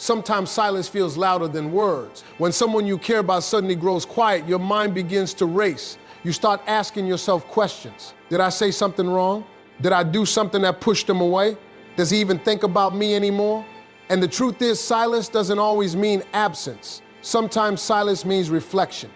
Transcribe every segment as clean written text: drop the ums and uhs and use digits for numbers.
Sometimes silence feels louder than words. When someone you care about suddenly grows quiet, your mind begins to race. You start asking yourself questions. Did I say something wrong? Did I do something that pushed him away? Does he even think about me anymore? And the truth is, silence doesn't always mean absence. Sometimes silence means reflection.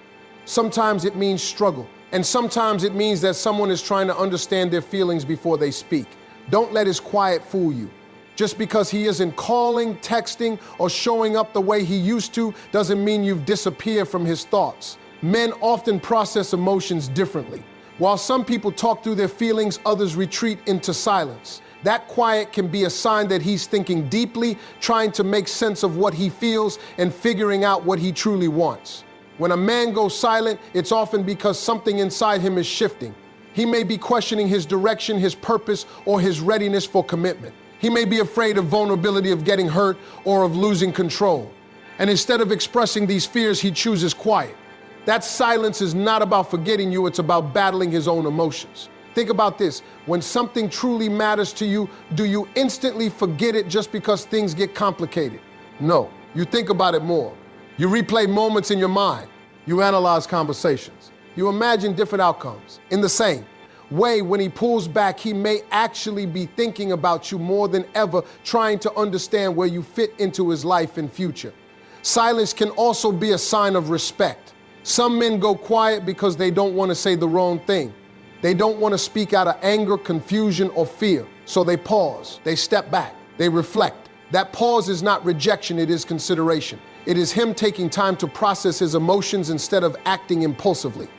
Sometimes it means struggle. And sometimes it means that someone is trying to understand their feelings before they speak. Don't let his quiet fool you. Just because he isn't calling, texting, or showing up the way he used to doesn't mean you've disappeared from his thoughts. Men often process emotions differently. While some people talk through their feelings, others retreat into silence. That quiet can be a sign that he's thinking deeply, trying to make sense of what he feels, and figuring out what he truly wants. When a man goes silent, it's often because something inside him is shifting. He may be questioning his direction, his purpose, or his readiness for commitment. He may be afraid of vulnerability, of getting hurt, or of losing control. And instead of expressing these fears, he chooses quiet. That silence is not about forgetting you, it's about battling his own emotions. Think about this. When something truly matters to you, do you instantly forget it just because things get complicated? No. You think about it more. You replay moments in your mind. You analyze conversations. You imagine different outcomes. In the same way, when he pulls back, he may actually be thinking about you more than ever, trying to understand where you fit into his life and future. Silence can also be a sign of respect. Some men go quiet because they don't want to say the wrong thing. They don't want to speak out of anger, confusion, or fear. So they pause, they step back, they reflect. That pause is not rejection, it is consideration. It is him taking time to process his emotions instead of acting impulsively.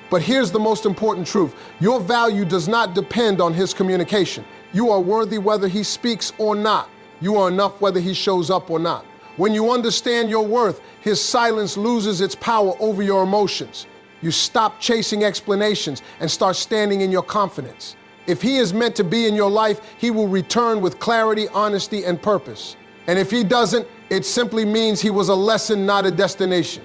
But here's the most important truth. Your value does not depend on his communication. You are worthy whether he speaks or not. You are enough whether he shows up or not. When you understand your worth, his silence loses its power over your emotions. You stop chasing explanations and start standing in your confidence. If he is meant to be in your life, he will return with clarity, honesty, and purpose. And if he doesn't, it simply means he was a lesson, not a destination.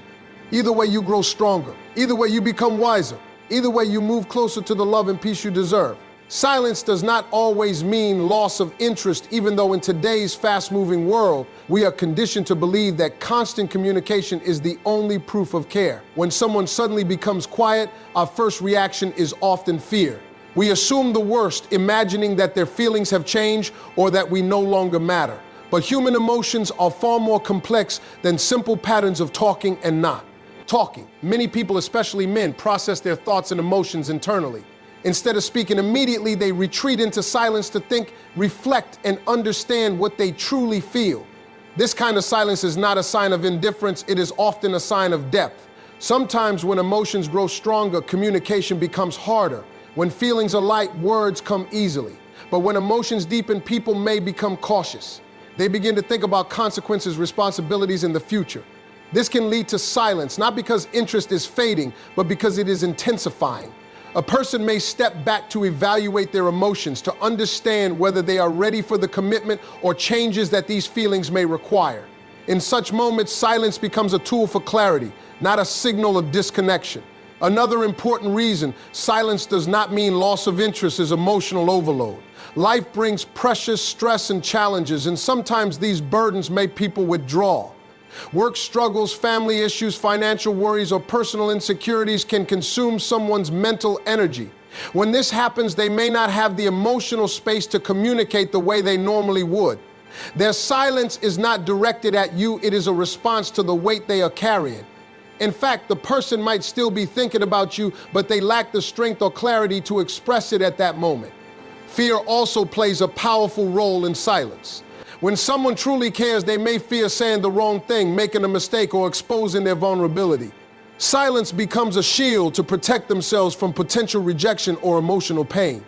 Either way, you grow stronger. Either way, you become wiser. Either way, you move closer to the love and peace you deserve. Silence does not always mean loss of interest, even though in today's fast-moving world, we are conditioned to believe that constant communication is the only proof of care. When someone suddenly becomes quiet, our first reaction is often fear. We assume the worst, imagining that their feelings have changed or that we no longer matter. But human emotions are far more complex than simple patterns of talking and not talking. Many people, especially men, process their thoughts and emotions internally. Instead of speaking immediately, they retreat into silence to think, reflect, and understand what they truly feel. This kind of silence is not a sign of indifference, it is often a sign of depth. Sometimes when emotions grow stronger, communication becomes harder. When feelings are light, words come easily. But when emotions deepen, people may become cautious. They begin to think about consequences, responsibilities, and the future. This can lead to silence, not because interest is fading, but because it is intensifying. A person may step back to evaluate their emotions, to understand whether they are ready for the commitment or changes that these feelings may require. In such moments, silence becomes a tool for clarity, not a signal of disconnection. Another important reason silence does not mean loss of interest is emotional overload. Life brings pressure, stress, and challenges, and sometimes these burdens make people withdraw. Work struggles, family issues, financial worries, or personal insecurities can consume someone's mental energy. When this happens, they may not have the emotional space to communicate the way they normally would. Their silence is not directed at you, it is a response to the weight they are carrying. In fact, the person might still be thinking about you, but they lack the strength or clarity to express it at that moment. Fear also plays a powerful role in silence. When someone truly cares, they may fear saying the wrong thing, making a mistake, or exposing their vulnerability. Silence becomes a shield to protect themselves from potential rejection or emotional pain.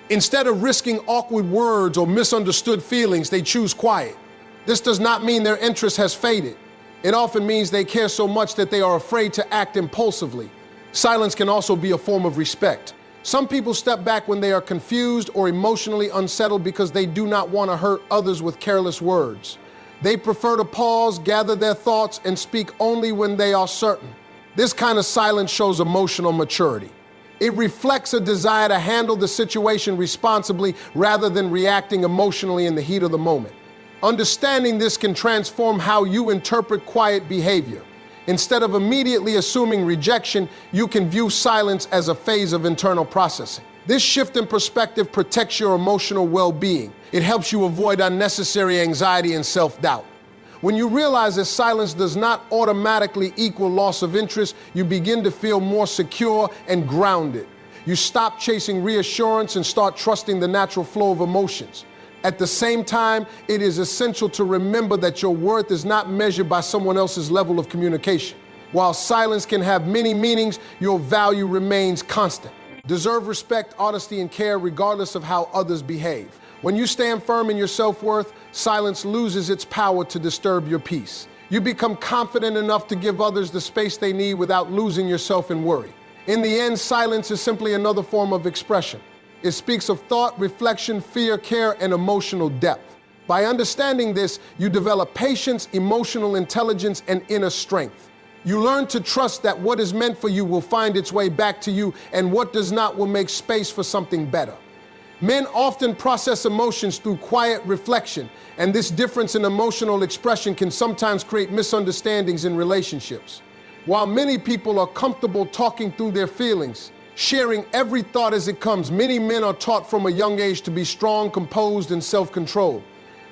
Instead of risking awkward words or misunderstood feelings, they choose quiet. This does not mean their interest has faded. It often means they care so much that they are afraid to act impulsively. Silence can also be a form of respect. Some people step back when they are confused or emotionally unsettled because they do not want to hurt others with careless words. They prefer to pause, gather their thoughts, and speak only when they are certain. This kind of silence shows emotional maturity. It reflects a desire to handle the situation responsibly rather than reacting emotionally in the heat of the moment. Understanding this can transform how you interpret quiet behavior. Instead of immediately assuming rejection, you can view silence as a phase of internal processing. This shift in perspective protects your emotional well-being. It helps you avoid unnecessary anxiety and self-doubt. When you realize that silence does not automatically equal loss of interest, you begin to feel more secure and grounded. You stop chasing reassurance and start trusting the natural flow of emotions. At the same time, it is essential to remember that your worth is not measured by someone else's level of communication. While silence can have many meanings, your value remains constant. Deserve respect, honesty, and care regardless of how others behave. When you stand firm in your self-worth, silence loses its power to disturb your peace. You become confident enough to give others the space they need without losing yourself in worry. In the end, silence is simply another form of expression. It speaks of thought, reflection, fear, care, and emotional depth. By understanding this, you develop patience, emotional intelligence, and inner strength. You learn to trust that what is meant for you will find its way back to you, and what does not will make space for something better. Men often process emotions through quiet reflection, and this difference in emotional expression can sometimes create misunderstandings in relationships. While many people are comfortable talking through their feelings, sharing every thought as it comes, many men are taught from a young age to be strong, composed, and self-controlled.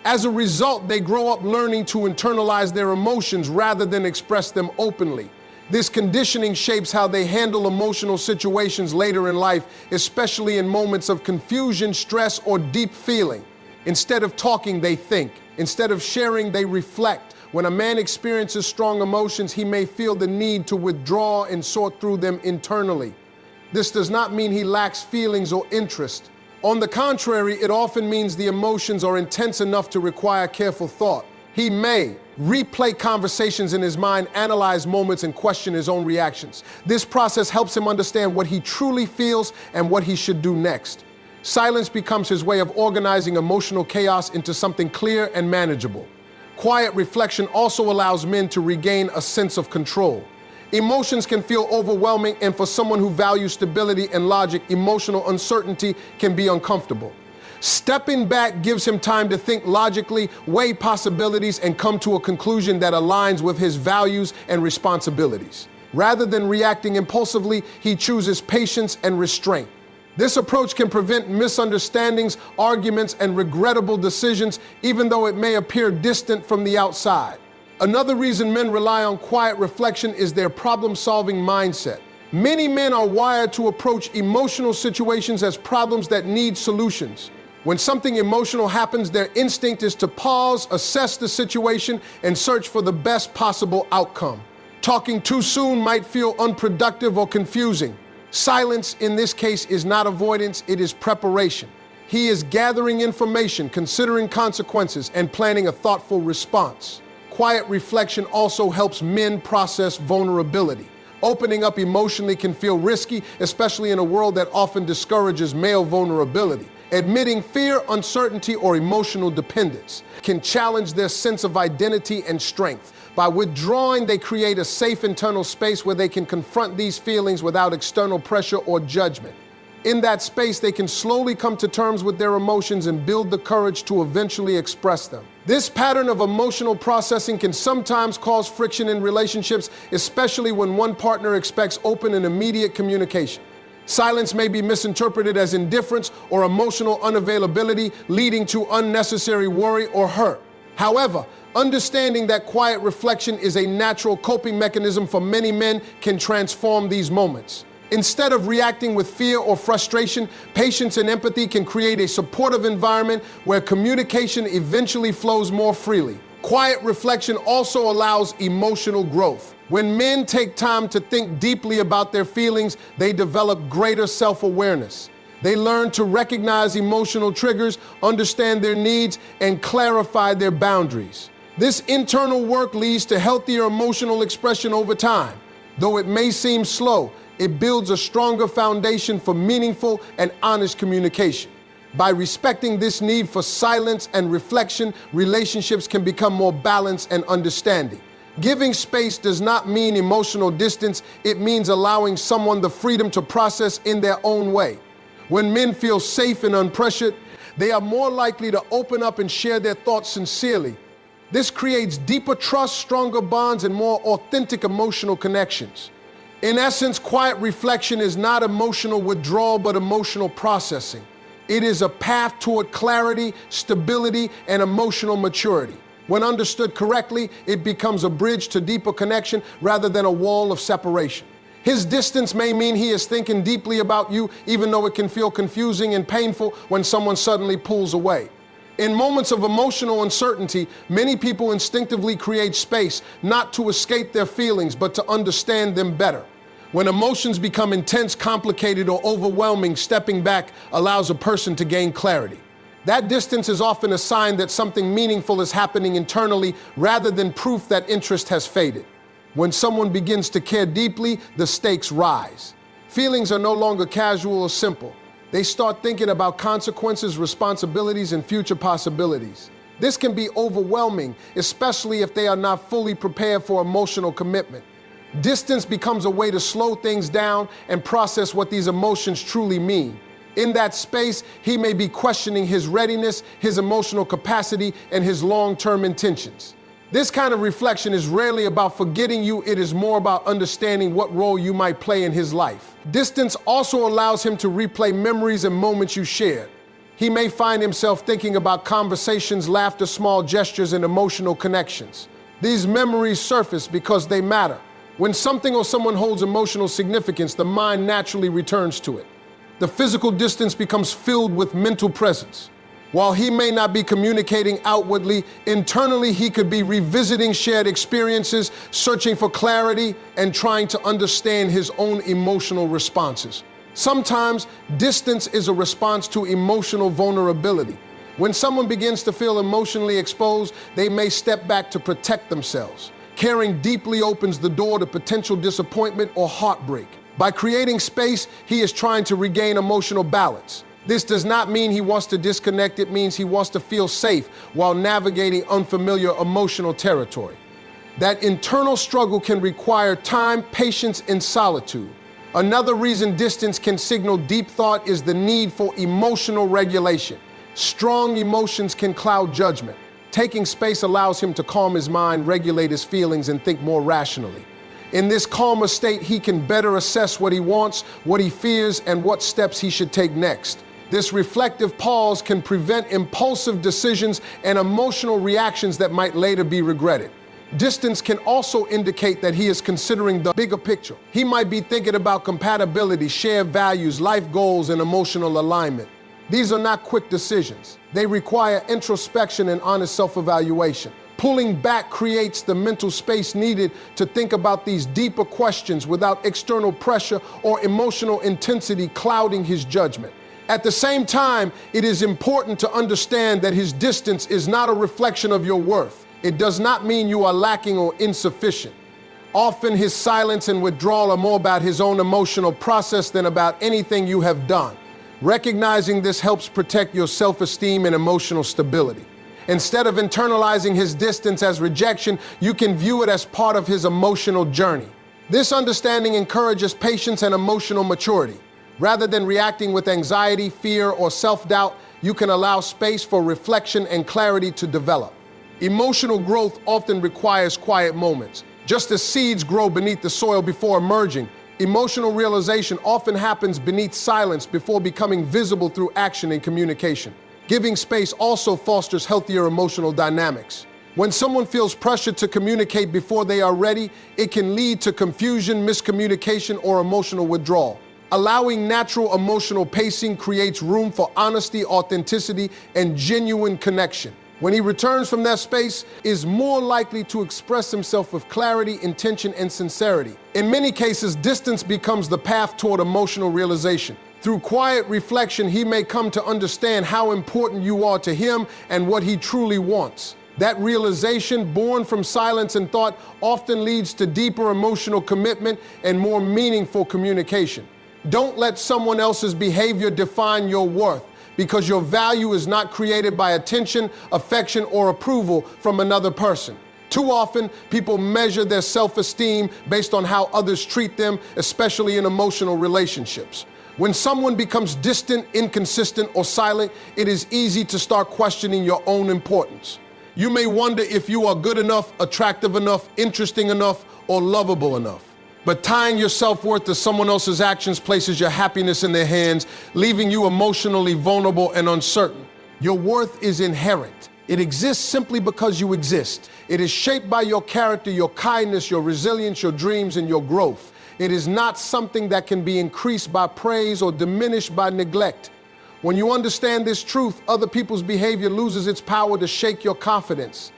As a result, they grow up learning to internalize their emotions rather than express them openly. This conditioning shapes how they handle emotional situations later in life, especially in moments of confusion, stress, or deep feeling. Instead of talking, they think. Instead of sharing, they reflect. When a man experiences strong emotions, he may feel the need to withdraw and sort through them internally. This does not mean he lacks feelings or interest. On the contrary, it often means the emotions are intense enough to require careful thought. He may replay conversations in his mind, analyze moments, and question his own reactions. This process helps him understand what he truly feels and what he should do next. Silence becomes his way of organizing emotional chaos into something clear and manageable. Quiet reflection also allows men to regain a sense of control. Emotions can feel overwhelming, and for someone who values stability and logic, emotional uncertainty can be uncomfortable. Stepping back gives him time to think logically, weigh possibilities, and come to a conclusion that aligns with his values and responsibilities. Rather than reacting impulsively, he chooses patience and restraint. This approach can prevent misunderstandings, arguments, and regrettable decisions, even though it may appear distant from the outside. Another reason men rely on quiet reflection is their problem-solving mindset. Many men are wired to approach emotional situations as problems that need solutions. When something emotional happens, their instinct is to pause, assess the situation, and search for the best possible outcome. Talking too soon might feel unproductive or confusing. Silence, in this case, is not avoidance, it is preparation. He is gathering information, considering consequences, and planning a thoughtful response. Quiet reflection also helps men process vulnerability. Opening up emotionally can feel risky, especially in a world that often discourages male vulnerability. Admitting fear, uncertainty, or emotional dependence can challenge their sense of identity and strength. By withdrawing, they create a safe internal space where they can confront these feelings without external pressure or judgment. In that space, they can slowly come to terms with their emotions and build the courage to eventually express them. This pattern of emotional processing can sometimes cause friction in relationships, especially when one partner expects open and immediate communication. Silence may be misinterpreted as indifference or emotional unavailability, leading to unnecessary worry or hurt. However, understanding that quiet reflection is a natural coping mechanism for many men can transform these moments. Instead of reacting with fear or frustration, patience and empathy can create a supportive environment where communication eventually flows more freely. Quiet reflection also allows emotional growth. When men take time to think deeply about their feelings, they develop greater self-awareness. They learn to recognize emotional triggers, understand their needs, and clarify their boundaries. This internal work leads to healthier emotional expression over time. Though it may seem slow, it builds a stronger foundation for meaningful and honest communication. By respecting this need for silence and reflection, relationships can become more balanced and understanding. Giving space does not mean emotional distance, it means allowing someone the freedom to process in their own way. When men feel safe and unpressured, They are more likely to open up and share their thoughts sincerely. This creates deeper trust, stronger bonds, and more authentic emotional connections. In essence, quiet reflection is not emotional withdrawal, but emotional processing. It is a path toward clarity, stability, and emotional maturity. When understood correctly, it becomes a bridge to deeper connection rather than a wall of separation. His distance may mean he is thinking deeply about you, even though it can feel confusing and painful when someone suddenly pulls away. In moments of emotional uncertainty, many people instinctively create space, not to escape their feelings, but to understand them better. When emotions become intense, complicated, or overwhelming, stepping back allows a person to gain clarity. That distance is often a sign that something meaningful is happening internally rather than proof that interest has faded. When someone begins to care deeply, the stakes rise. Feelings are no longer casual or simple. They start thinking about consequences, responsibilities, and future possibilities. This can be overwhelming, especially if they are not fully prepared for emotional commitment. Distance becomes a way to slow things down and process what these emotions truly mean. In that space, he may be questioning his readiness, his emotional capacity, and his long-term intentions. This kind of reflection is rarely about forgetting you, it is more about understanding what role you might play in his life. Distance also allows him to replay memories and moments you shared. He may find himself thinking about conversations, laughter, small gestures, and emotional connections. These memories surface because they matter. When something or someone holds emotional significance, the mind naturally returns to it. The physical distance becomes filled with mental presence. While he may not be communicating outwardly, internally he could be revisiting shared experiences, searching for clarity, and trying to understand his own emotional responses. Sometimes distance is a response to emotional vulnerability. When someone begins to feel emotionally exposed, they may step back to protect themselves. Caring deeply opens the door to potential disappointment or heartbreak. By creating space, he is trying to regain emotional balance. This does not mean he wants to disconnect, it means he wants to feel safe while navigating unfamiliar emotional territory. That internal struggle can require time, patience, and solitude. Another reason distance can signal deep thought is the need for emotional regulation. Strong emotions can cloud judgment. Taking space allows him to calm his mind, regulate his feelings, and think more rationally. In this calmer state, he can better assess what he wants, what he fears, and what steps he should take next. This reflective pause can prevent impulsive decisions and emotional reactions that might later be regretted. Distance can also indicate that he is considering the bigger picture. He might be thinking about compatibility, shared values, life goals, and emotional alignment. These are not quick decisions. They require introspection and honest self-evaluation. Pulling back creates the mental space needed to think about these deeper questions without external pressure or emotional intensity clouding his judgment. At the same time, it is important to understand that his distance is not a reflection of your worth. It does not mean you are lacking or insufficient. Often his silence and withdrawal are more about his own emotional process than about anything you have done. Recognizing this helps protect your self-esteem and emotional stability. Instead of internalizing his distance as rejection, you can view it as part of his emotional journey. This understanding encourages patience and emotional maturity. Rather than reacting with anxiety, fear, or self-doubt, you can allow space for reflection and clarity to develop. Emotional growth often requires quiet moments. Just as seeds grow beneath the soil before emerging, emotional realization often happens beneath silence before becoming visible through action and communication. Giving space also fosters healthier emotional dynamics. When someone feels pressured to communicate before they are ready, it can lead to confusion, miscommunication, or emotional withdrawal. Allowing natural emotional pacing creates room for honesty, authenticity, and genuine connection. When he returns from that space, is more likely to express himself with clarity, intention, and sincerity. In many cases, distance becomes the path toward emotional realization. Through quiet reflection, he may come to understand how important you are to him and what he truly wants. That realization, born from silence and thought, often leads to deeper emotional commitment and more meaningful communication. Don't let someone else's behavior define your worth, because your value is not created by attention, affection, or approval from another person. Too often, people measure their self-esteem based on how others treat them, especially in emotional relationships. When someone becomes distant, inconsistent, or silent, it is easy to start questioning your own importance. You may wonder if you are good enough, attractive enough, interesting enough, or lovable enough. But tying your self-worth to someone else's actions places your happiness in their hands, leaving you emotionally vulnerable and uncertain. Your worth is inherent. It exists simply because you exist. It is shaped by your character, your kindness, your resilience, your dreams, and your growth. It is not something that can be increased by praise or diminished by neglect. When you understand this truth, other people's behavior loses its power to shake your confidence.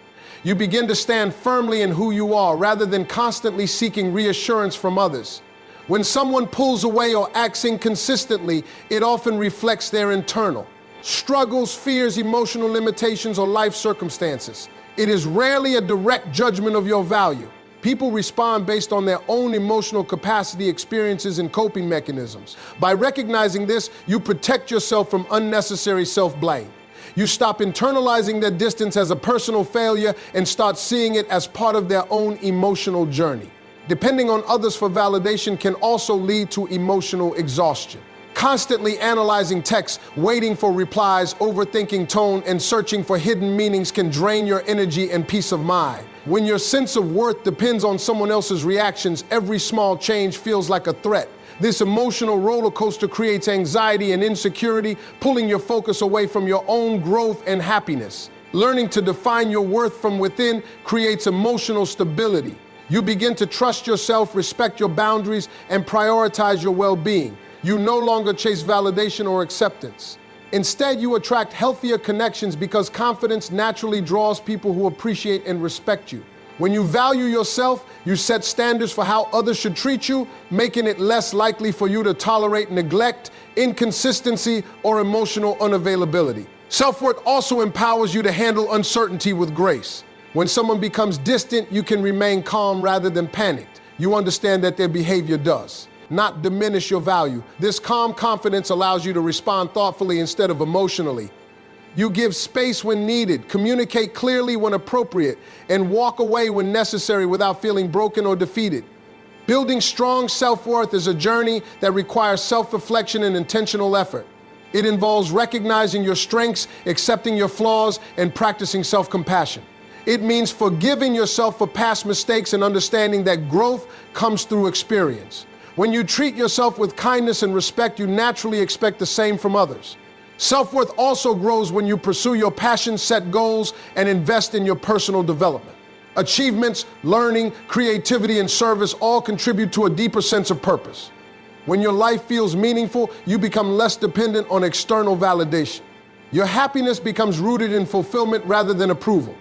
You begin to stand firmly in who you are rather than constantly seeking reassurance from others. When someone pulls away or acts inconsistently, it often reflects their internal struggles, fears, emotional limitations, or life circumstances. It is rarely a direct judgment of your value. People respond based on their own emotional capacity, experiences, and coping mechanisms. By recognizing this, you protect yourself from unnecessary self-blame. You stop internalizing their distance as a personal failure and start seeing it as part of their own emotional journey. Depending on others for validation can also lead to emotional exhaustion. Constantly analyzing texts, waiting for replies, overthinking tone, and searching for hidden meanings can drain your energy and peace of mind. When your sense of worth depends on someone else's reactions, every small change feels like a threat. This emotional roller coaster creates anxiety and insecurity, pulling your focus away from your own growth and happiness. Learning to define your worth from within creates emotional stability. You begin to trust yourself, respect your boundaries, and prioritize your well-being. You no longer chase validation or acceptance. Instead, you attract healthier connections because confidence naturally draws people who appreciate and respect you. When you value yourself, you set standards for how others should treat you, making it less likely for you to tolerate neglect, inconsistency, or emotional unavailability. Self-worth also empowers you to handle uncertainty with grace. When someone becomes distant, you can remain calm rather than panicked. You understand that their behavior does not diminish your value. This calm confidence allows you to respond thoughtfully instead of emotionally. You give space when needed, communicate clearly when appropriate, and walk away when necessary without feeling broken or defeated. Building strong self-worth is a journey that requires self-reflection and intentional effort. It involves recognizing your strengths, accepting your flaws, and practicing self-compassion. It means forgiving yourself for past mistakes and understanding that growth comes through experience. When you treat yourself with kindness and respect, you naturally expect the same from others. Self-worth also grows when you pursue your passions, set goals, and invest in your personal development. Achievements, learning, creativity, and service all contribute to a deeper sense of purpose. When your life feels meaningful, you become less dependent on external validation. Your happiness becomes rooted in fulfillment rather than approval.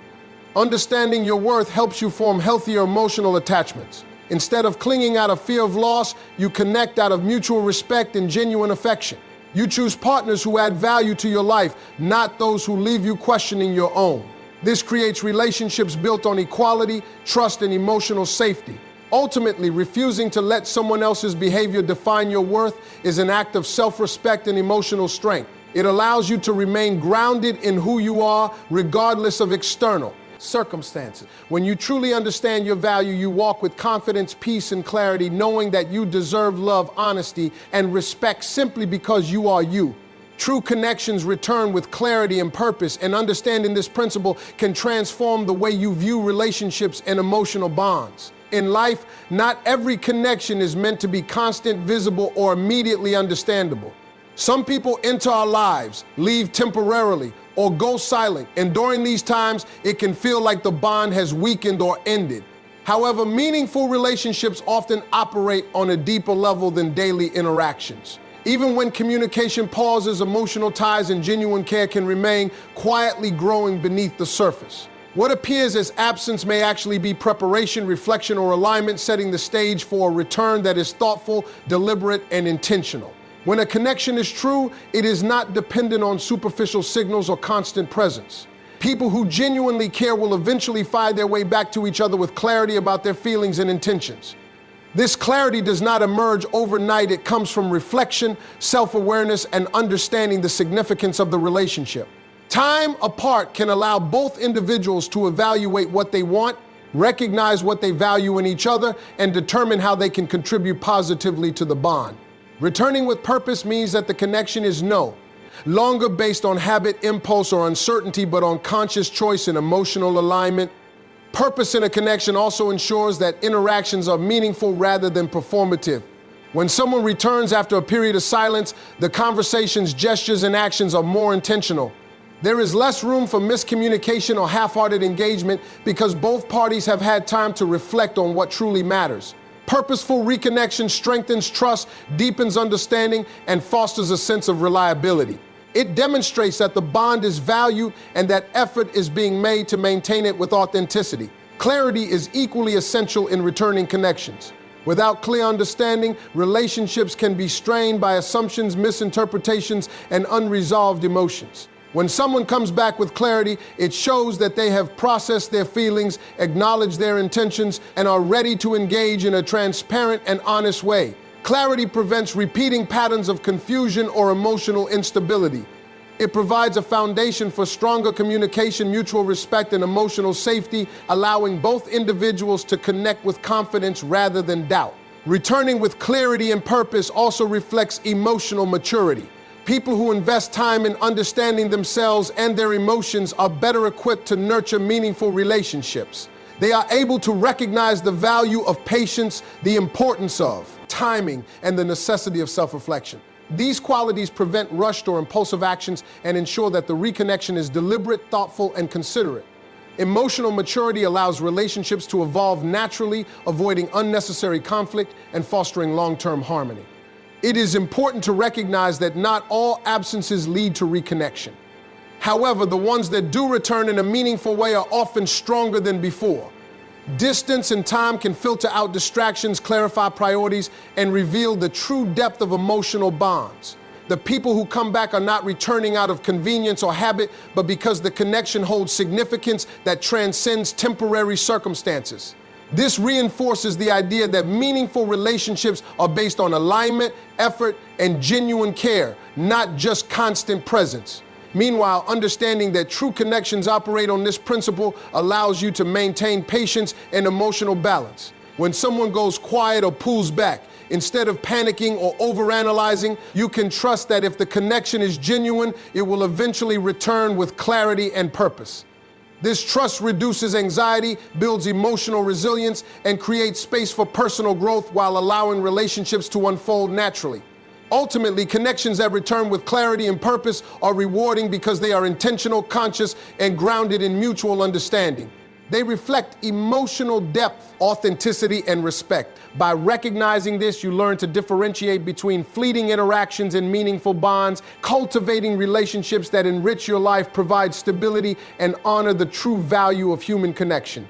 Understanding your worth helps you form healthier emotional attachments. Instead of clinging out of fear of loss, you connect out of mutual respect and genuine affection. You choose partners who add value to your life, not those who leave you questioning your own. This creates relationships built on equality, trust, and emotional safety. Ultimately, refusing to let someone else's behavior define your worth is an act of self-respect and emotional strength. It allows you to remain grounded in who you are, regardless of external circumstances. When you truly understand your value, you walk with confidence, peace, and clarity, knowing that you deserve love, honesty, and respect simply because you are you. True connections return with clarity and purpose, and understanding this principle can transform the way you view relationships and emotional bonds. In life, not every connection is meant to be constant, visible, or immediately understandable. Some people enter our lives, leave temporarily, or go silent, and during these times, it can feel like the bond has weakened or ended. However, meaningful relationships often operate on a deeper level than daily interactions. Even when communication pauses, emotional ties and genuine care can remain quietly growing beneath the surface. What appears as absence may actually be preparation, reflection, or alignment, setting the stage for a return that is thoughtful, deliberate, and intentional. When a connection is true, it is not dependent on superficial signals or constant presence. People who genuinely care will eventually find their way back to each other with clarity about their feelings and intentions. This clarity does not emerge overnight. It comes from reflection, self-awareness, and understanding the significance of the relationship. Time apart can allow both individuals to evaluate what they want, recognize what they value in each other, and determine how they can contribute positively to the bond. Returning with purpose means that the connection is no longer based on habit, impulse, or uncertainty, but on conscious choice and emotional alignment. Purpose in a connection also ensures that interactions are meaningful rather than performative. When someone returns after a period of silence, the conversations, gestures, and actions are more intentional. There is less room for miscommunication or half-hearted engagement because both parties have had time to reflect on what truly matters. Purposeful reconnection strengthens trust, deepens understanding, and fosters a sense of reliability. It demonstrates that the bond is valued and that effort is being made to maintain it with authenticity. Clarity is equally essential in returning connections. Without clear understanding, relationships can be strained by assumptions, misinterpretations, and unresolved emotions. When someone comes back with clarity, it shows that they have processed their feelings, acknowledged their intentions, and are ready to engage in a transparent and honest way. Clarity prevents repeating patterns of confusion or emotional instability. It provides a foundation for stronger communication, mutual respect, and emotional safety, allowing both individuals to connect with confidence rather than doubt. Returning with clarity and purpose also reflects emotional maturity. People who invest time in understanding themselves and their emotions are better equipped to nurture meaningful relationships. They are able to recognize the value of patience, the importance of timing, and the necessity of self-reflection. These qualities prevent rushed or impulsive actions and ensure that the reconnection is deliberate, thoughtful, and considerate. Emotional maturity allows relationships to evolve naturally, avoiding unnecessary conflict and fostering long-term harmony. It is important to recognize that not all absences lead to reconnection. However, the ones that do return in a meaningful way are often stronger than before. Distance and time can filter out distractions, clarify priorities, and reveal the true depth of emotional bonds. The people who come back are not returning out of convenience or habit, but because the connection holds significance that transcends temporary circumstances. This reinforces the idea that meaningful relationships are based on alignment, effort, and genuine care, not just constant presence. Meanwhile, understanding that true connections operate on this principle allows you to maintain patience and emotional balance. When someone goes quiet or pulls back, instead of panicking or overanalyzing, you can trust that if the connection is genuine, it will eventually return with clarity and purpose. This trust reduces anxiety, builds emotional resilience, and creates space for personal growth while allowing relationships to unfold naturally. Ultimately, connections that return with clarity and purpose are rewarding because they are intentional, conscious, and grounded in mutual understanding. They reflect emotional depth, authenticity, and respect. By recognizing this, you learn to differentiate between fleeting interactions and meaningful bonds, cultivating relationships that enrich your life, provide stability, and honor the true value of human connection.